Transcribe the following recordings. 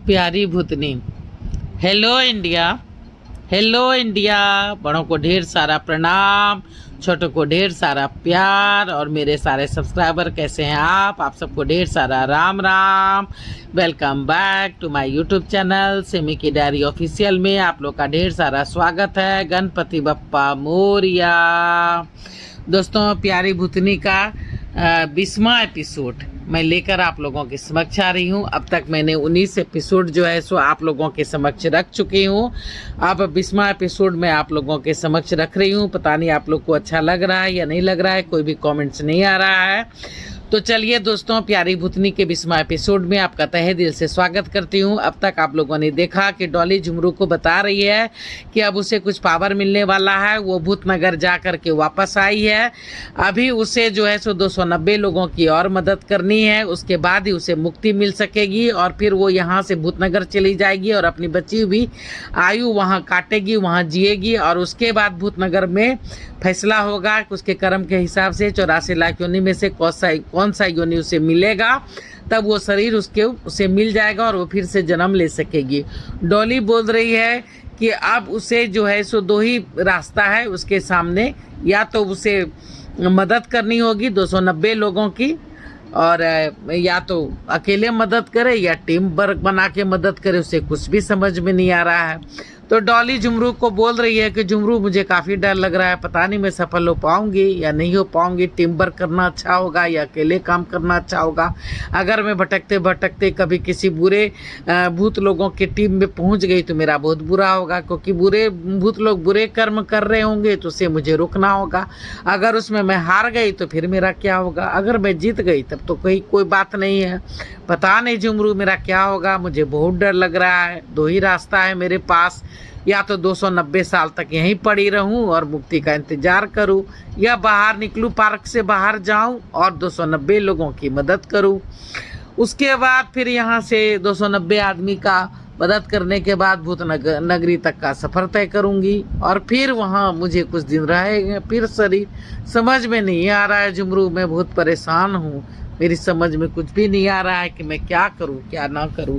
प्यारी भूतनी। Hello India, hello India. बड़ों को ढेर सारा प्रणाम, छोटों को ढेर सारा प्यार। और मेरे सारे सब्सक्राइबर कैसे हैं आप सबको ढेर सारा Ram Ram. Welcome back to my YouTube channel Simi की डायरी ऑफिशियल में आप लोग का ढेर सारा स्वागत है। गणपति बप्पा मोरिया। दोस्तों, प्यारी भूतनी का 20वां एपिसोड मैं लेकर आप लोगों के समक्ष आ रही हूँ। अब तक मैंने 19 एपिसोड जो है सो आप लोगों के समक्ष रख चुकी हूँ। अब 20वां एपिसोड मैं आप लोगों के समक्ष रख रही हूँ। पता नहीं आप लोग को अच्छा लग रहा है या नहीं लग रहा है, कोई भी कमेंट्स नहीं आ रहा है। तो चलिए दोस्तों, प्यारी भूतनी के 20वां एपिसोड में आपका तहे दिल से स्वागत करती हूँ। अब तक आप लोगों ने देखा कि डॉली झुमरू को बता रही है कि अब उसे कुछ पावर मिलने वाला है। वो भूतनगर जा कर के वापस आई है। अभी उसे जो है सो 290 लोगों की और मदद करनी है, उसके बाद ही उसे मुक्ति मिल सकेगी और फिर वो यहाँ से भूतनगर चली जाएगी और अपनी बची हुई आयु वहाँ काटेगी, वहाँ जिएगी। और उसके बाद भूतनगर में फैसला होगा कि उसके कर्म के हिसाब से 84 लाख योनि में से कौन सा योनि उसे मिलेगा। तब वो शरीर उसे मिल जाएगा और वो फिर से जन्म ले सकेगी। डॉली बोल रही है कि अब उसे जो है सो 2 ही रास्ता है उसके सामने, या तो उसे मदद करनी होगी 290 लोगों की, और या तो अकेले मदद करे या टीम वर्क बना के मदद करे। उसे कुछ भी समझ में नहीं आ रहा है। तो डॉली झुमरू को बोल रही है कि झुमरू, मुझे काफ़ी डर लग रहा है, पता नहीं मैं सफल हो पाऊंगी या नहीं हो पाऊंगी। टीम वर्क करना अच्छा होगा या अकेले काम करना अच्छा होगा। अगर मैं भटकते भटकते कभी किसी बुरे भूत लोगों की टीम में पहुंच गई तो मेरा बहुत बुरा होगा, क्योंकि बुरे भूत लोग बुरे कर्म कर रहे होंगे तो उसे मुझे रुकना होगा। अगर उसमें मैं हार गई तो फिर मेरा क्या होगा। अगर मैं जीत गई तब तो कोई बात नहीं है। पता नहीं झुमरू मेरा क्या होगा, मुझे बहुत डर लग रहा है। 2 ही रास्ता है मेरे पास, या तो 290 साल तक यहीं पड़ी रहूं और मुक्ति का इंतजार करूं, या बाहर निकलूं, पार्क से बाहर जाऊं और 290 लोगों की मदद करूं। उसके बाद फिर यहां से 290 आदमी का मदद करने के बाद भूत नगरी तक का सफ़र तय करूंगी और फिर वहां मुझे कुछ दिन रहेंगे। फिर शरीर समझ में नहीं आ रहा है झुमरू, मैं बहुत परेशान हूँ। मेरी समझ में कुछ भी नहीं आ रहा है कि मैं क्या करूं क्या ना करूं।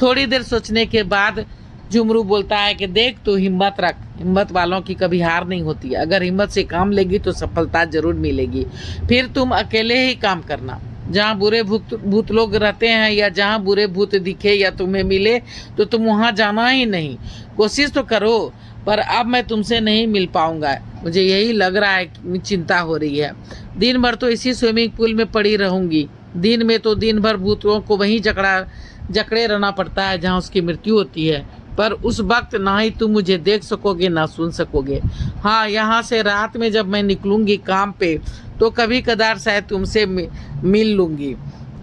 थोड़ी देर सोचने के बाद झुमरू बोलता है कि देख, तू हिम्मत रख, हिम्मत वालों की कभी हार नहीं होती। अगर हिम्मत से काम लेगी तो सफलता जरूर मिलेगी। फिर तुम अकेले ही काम करना। जहाँ बुरे भूत लोग रहते हैं या जहाँ बुरे भूत दिखे या तुम्हें मिले तो तुम वहाँ जाना ही नहीं। कोशिश तो करो, पर अब मैं तुमसे नहीं मिल पाऊंगा। मुझे यही लग रहा है, चिंता हो रही है। दिन भर तो इसी स्विमिंग पूल में पड़ी रहूंगी। दिन में तो दिन भर भूतों को वहीं जकड़े रहना पड़ता है जहाँ उसकी मृत्यु होती है। पर उस वक्त ना ही तुम मुझे देख सकोगे ना सुन सकोगे। हाँ, यहाँ से रात में जब मैं निकलूंगी काम पे तो कभी कदार शायद तुमसे मिल लूंगी।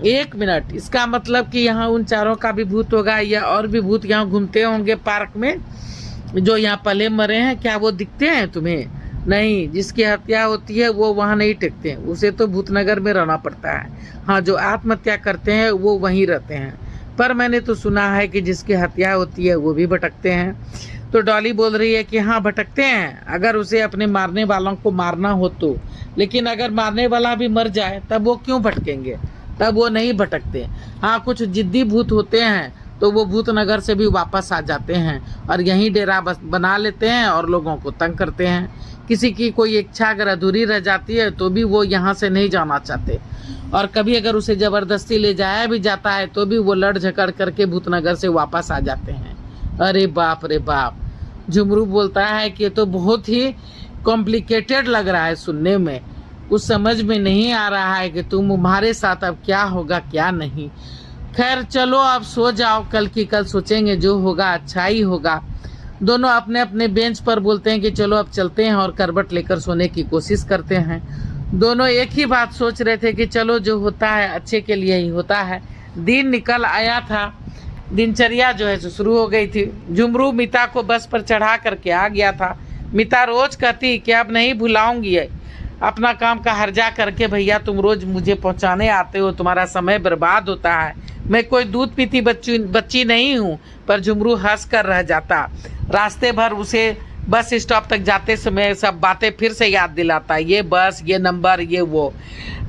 1 मिनट, इसका मतलब कि यहाँ उन चारों का भी भूत होगा या और भी भूत यहाँ घूमते होंगे पार्क में, जो यहाँ पले मरे हैं। क्या वो दिखते हैं तुम्हें? नहीं, जिसकी हत्या होती है वो वहाँ नहीं टिकते हैं, उसे तो भूतनगर में रहना पड़ता है। हाँ, जो आत्महत्या करते हैं वो वहीं रहते हैं। पर मैंने तो सुना है कि जिसकी हत्या होती है वो भी भटकते हैं। तो डॉली बोल रही है कि हाँ, भटकते हैं, अगर उसे अपने मारने वालों को मारना हो तो। लेकिन अगर मारने वाला भी मर जाए तब वो क्यों भटकेंगे? तब वो नहीं भटकते। हाँ, कुछ जिद्दी भूत होते हैं तो वो भूतनगर से भी वापस आ जाते हैं और यहीं डेरा बना लेते हैं और लोगों को तंग करते हैं। किसी की कोई इच्छा अगर अधूरी रह जाती है तो भी वो यहाँ से नहीं जाना चाहते, और कभी अगर उसे ज़बरदस्ती ले जाया भी जाता है तो भी वो लड़ झगड़ करके भूतनगर से वापस आ जाते हैं। अरे बाप रे बाप। झुमरू बोलता है कि ये तो बहुत ही कॉम्प्लिकेटेड लग रहा है सुनने में। कुछ समझ में नहीं आ रहा है कि तुम्हारे साथ अब क्या होगा क्या नहीं। खैर चलो, अब सो जाओ, कल की कल सोचेंगे, जो होगा अच्छा ही होगा। दोनों अपने अपने बेंच पर बोलते हैं कि चलो अब चलते हैं और करवट लेकर सोने की कोशिश करते हैं। दोनों एक ही बात सोच रहे थे कि चलो, जो होता है अच्छे के लिए ही होता है। दिन निकल आया था, दिनचर्या जो है शुरू हो गई थी। झुमरू मिता को बस पर चढ़ा करके आ गया था। मिता रोज कहती कि अब नहीं भुलाऊंगी अपना काम का हर्जा करके, भैया तुम रोज मुझे पहुंचाने आते हो, तुम्हारा समय बर्बाद होता है। मैं कोई दूध पीती बच्ची नहीं हूँ। पर झुमरू हंस कर रह जाता। रास्ते भर उसे बस स्टॉप तक जाते समय सब बातें फिर से याद दिलाता है, ये बस, ये नंबर, ये वो।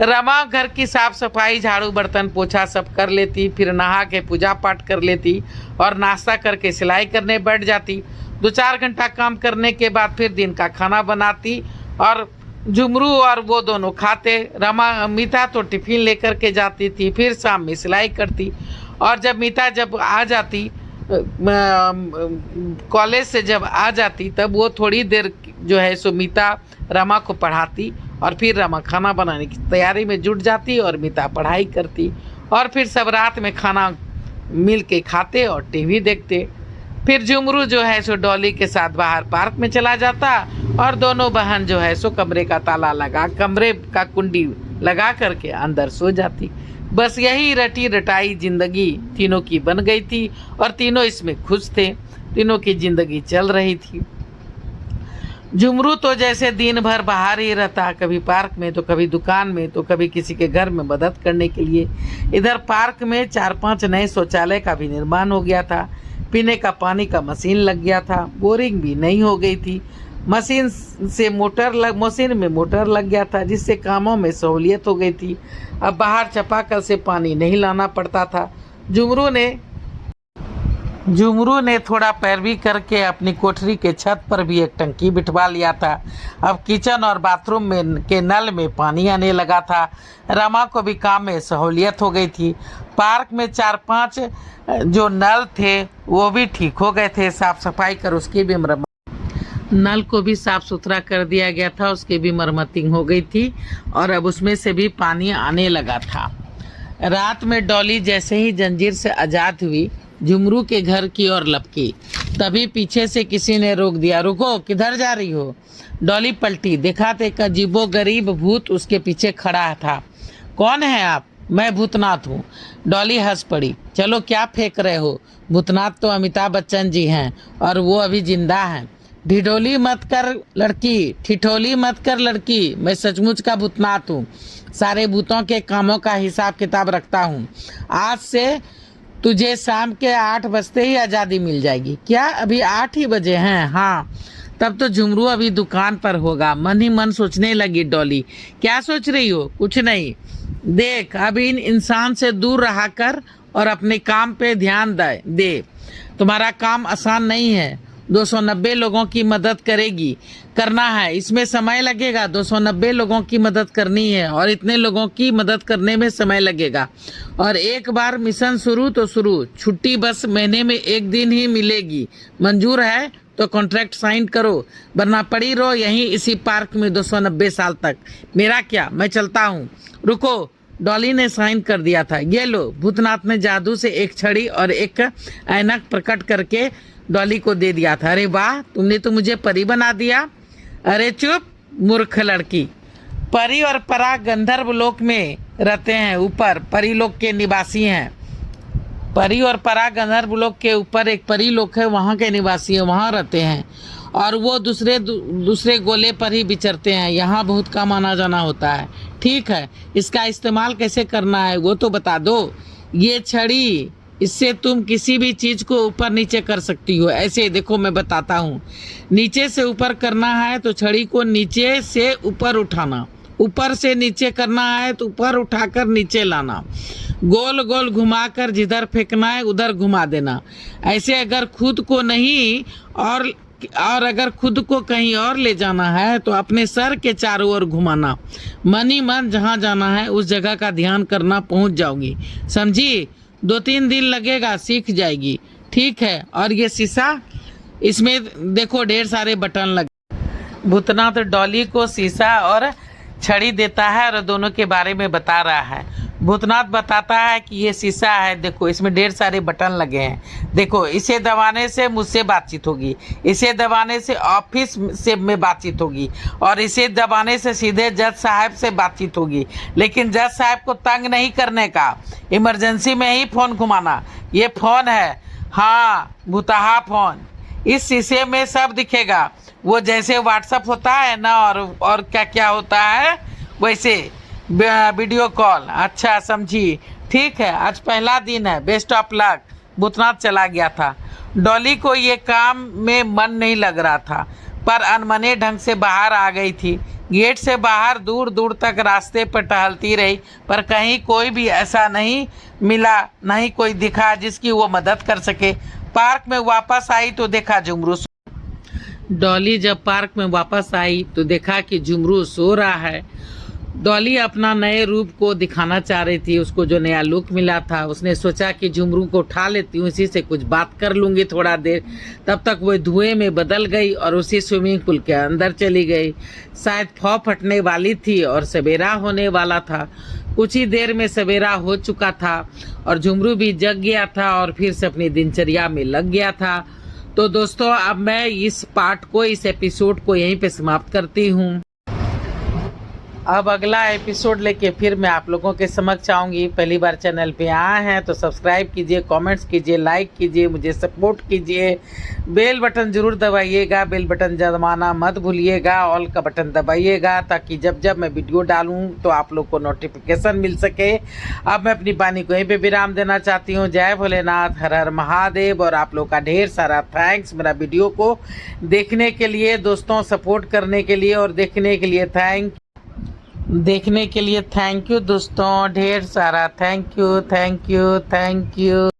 रमा घर की साफ सफाई, झाड़ू, बर्तन, पोछा सब कर लेती, फिर नहा के पूजा पाठ कर लेती और नाश्ता करके सिलाई करने बैठ जाती। 2-4 घंटा काम करने के बाद फिर दिन का खाना बनाती और झुमरू और वो दोनों खाते। मीता तो टिफिन लेकर के जाती थी, फिर शाम में सिलाई करती। और जब मीता आ जाती कॉलेज से जब आ जाती तब वो थोड़ी देर जो है सो मीता रमा को पढ़ाती और फिर रमा खाना बनाने की तैयारी में जुट जाती और मीता पढ़ाई करती और फिर सब रात में खाना मिल के खाते और टीवी देखते। फिर झुमरू जो है सो डॉली के साथ बाहर पार्क में चला जाता और दोनों बहन जो है सो कमरे का ताला लगा, कमरे का कुंडी लगा करके अंदर सो जाती। बस यही रटी रटाई जिंदगी तीनों की बन गई थी और तीनों इसमें खुश थे। तीनों की जिंदगी चल रही थी। झुमरू तो जैसे दिन भर बाहर ही रहता, कभी पार्क में तो कभी दुकान में तो कभी किसी के घर में मदद करने के लिए। इधर पार्क में 4-5 नए शौचालय का भी निर्माण हो गया था, पीने का पानी का मशीन लग गया था, बोरिंग भी नहीं हो गई थी, मशीन में मोटर लग गया था जिससे कामों में सहूलियत हो गई थी। अब बाहर चापाकल से पानी नहीं लाना पड़ता था। झुमरू ने थोड़ा पैरवी करके अपनी कोठरी के छत पर भी एक टंकी बिठवा लिया था। अब किचन और बाथरूम में के नल में पानी आने लगा था। रमा को भी काम में सहूलियत हो गई थी। पार्क में 4-5 जो नल थे वो भी ठीक हो गए थे, साफ सफाई कर उसकी भी नल को भी साफ सुथरा कर दिया गया था, उसकी भी मरम्मतिंग हो गई थी और अब उसमें से भी पानी आने लगा था। रात में डॉली जैसे ही जंजीर से आज़ाद हुई झुमरू के घर की ओर लपकी, तभी पीछे से किसी ने रोक दिया। रुको, किधर जा रही हो? डॉली पलटी, देखा तो एक अजीबो गरीब भूत उसके पीछे खड़ा था। कौन है आप? मैं भूतनाथ हूँ। डॉली हंस पड़ी। चलो क्या फेंक रहे हो? भूतनाथ तो अमिताभ बच्चन जी हैं और वो अभी जिंदा हैं। ठिठोली मत कर लड़की, मैं सचमुच का भूतनाथ हूँ। सारे भूतों के कामों का हिसाब किताब रखता हूँ। आज से तुझे शाम के 8 बजते ही आज़ादी मिल जाएगी। क्या अभी 8 ही बजे हैं? हाँ, तब तो झुमरू अभी दुकान पर होगा। मन ही मन सोचने लगी डॉली। क्या सोच रही हो? कुछ नहीं। देख, अभी इन इंसान से दूर रहा कर और अपने काम पे ध्यान दे। तुम्हारा काम आसान नहीं है। 290 लोगों की मदद करना है, इसमें समय लगेगा। 290 लोगों की मदद करनी है और इतने लोगों की मदद करने में समय लगेगा। और एक बार मिशन शुरू तो शुरू, छुट्टी बस महीने में 1 दिन ही मिलेगी। मंजूर है तो कॉन्ट्रैक्ट साइन करो, वरना पड़ी रहो यहीं इसी पार्क में 290 साल तक। मेरा क्या, मैं चलता हूँ। रुको, डॉली ने साइन कर दिया था। ये लो। भूतनाथ ने जादू से एक छड़ी और एक ऐनक प्रकट करके डॉली को दे दिया था। अरे वाह, तुमने तो मुझे परी बना दिया। अरे चुप मूर्ख लड़की। परी और परा गंधर्व लोक में रहते हैं, ऊपर परी लोक के निवासी हैं। परी और परा गंधर्व लोक के ऊपर एक परी लोक है, वहाँ के निवासी है, वहाँ रहते हैं और वो दूसरे गोले पर ही विचरते हैं। यहाँ बहुत कम आना जाना होता है। ठीक है, इसका इस्तेमाल कैसे करना है वो तो बता दो। ये छड़ी, इससे तुम किसी भी चीज़ को ऊपर नीचे कर सकती हो। ऐसे देखो, मैं बताता हूँ। नीचे से ऊपर करना है तो छड़ी को नीचे से ऊपर उठाना, ऊपर से नीचे करना है तो ऊपर उठाकर नीचे लाना, गोल गोल घुमाकर जिधर फेंकना है उधर घुमा देना। ऐसे अगर खुद को नहीं और अगर खुद को कहीं और ले जाना है तो अपने सर के चारों ओर घुमाना। मन ही मन जहाँ जाना है उस जगह का ध्यान करना, पहुँच जाओगी। समझी? 2-3 दिन लगेगा, सीख जाएगी। ठीक है। और ये शीशा, इसमें देखो ढेर सारे बटन लगे। भूतनाथ डॉली को शीशा और छड़ी देता है और दोनों के बारे में बता रहा है। भूतनाथ बताता है कि ये शीशा है, देखो इसमें ढेर सारे बटन लगे हैं। देखो, इसे दबाने से मुझसे बातचीत होगी, इसे दबाने से ऑफिस से में बातचीत होगी और इसे दबाने से सीधे जज साहब से बातचीत होगी। लेकिन जज साहब को तंग नहीं करने का, इमरजेंसी में ही फ़ोन घुमाना। ये फ़ोन है, हाँ, भूतहा फ़ोन। इस शीशे में सब दिखेगा, वो जैसे व्हाट्सअप होता है ना और क्या क्या होता है वैसे वीडियो कॉल। अच्छा, समझी? ठीक है, आज पहला दिन है, बेस्ट ऑफ लक। भूतनाथ चला गया था। डॉली को ये काम में मन नहीं लग रहा था। पर अनमने ढंग से बाहर आ गई थी। गेट से बाहर दूर दूर तक रास्ते पर टहलती रही, पर कहीं कोई भी ऐसा नहीं मिला, नहीं कोई दिखा जिसकी वो मदद कर सके। पार्क में वापस आई तो देखा झुमरू। डॉली जब पार्क में वापस आई तो देखा कि झुमरू सो रहा है। डॉली अपना नए रूप को दिखाना चाह रही थी, उसको जो नया लुक मिला था। उसने सोचा कि झुमरू को उठा लेती हूँ, इसी से कुछ बात कर लूँगी थोड़ा देर। तब तक वो धुएं में बदल गई और उसी स्विमिंग पूल के अंदर चली गई। शायद फौ फटने वाली थी और सवेरा होने वाला था। कुछ ही देर में सवेरा हो चुका था और झुमरू भी जग गया था और फिर से अपनी दिनचर्या में लग गया था। तो दोस्तों, अब मैं इस पार्ट को, इस एपिसोड को यहीं पे समाप्त करती हूँ। अब अगला एपिसोड लेके फिर मैं आप लोगों के समक्ष आऊँगी। पहली बार चैनल पे आए हैं तो सब्सक्राइब कीजिए, कमेंट्स कीजिए, लाइक कीजिए, मुझे सपोर्ट कीजिए। बेल बटन ज़रूर दबाइएगा, बेल बटन दबाना मत भूलिएगा। ऑल का बटन दबाइएगा ताकि जब जब मैं वीडियो डालूँ तो आप लोग को नोटिफिकेशन मिल सके। अब मैं अपनी वाणी को यहीं पर विराम देना चाहती हूँ। जय भोलेनाथ, हर हर महादेव। और आप लोग का ढेर सारा थैंक्स मेरा वीडियो को देखने के लिए, दोस्तों सपोर्ट करने के लिए और देखने के लिए थैंक यू दोस्तों, ढेर सारा थैंक यू।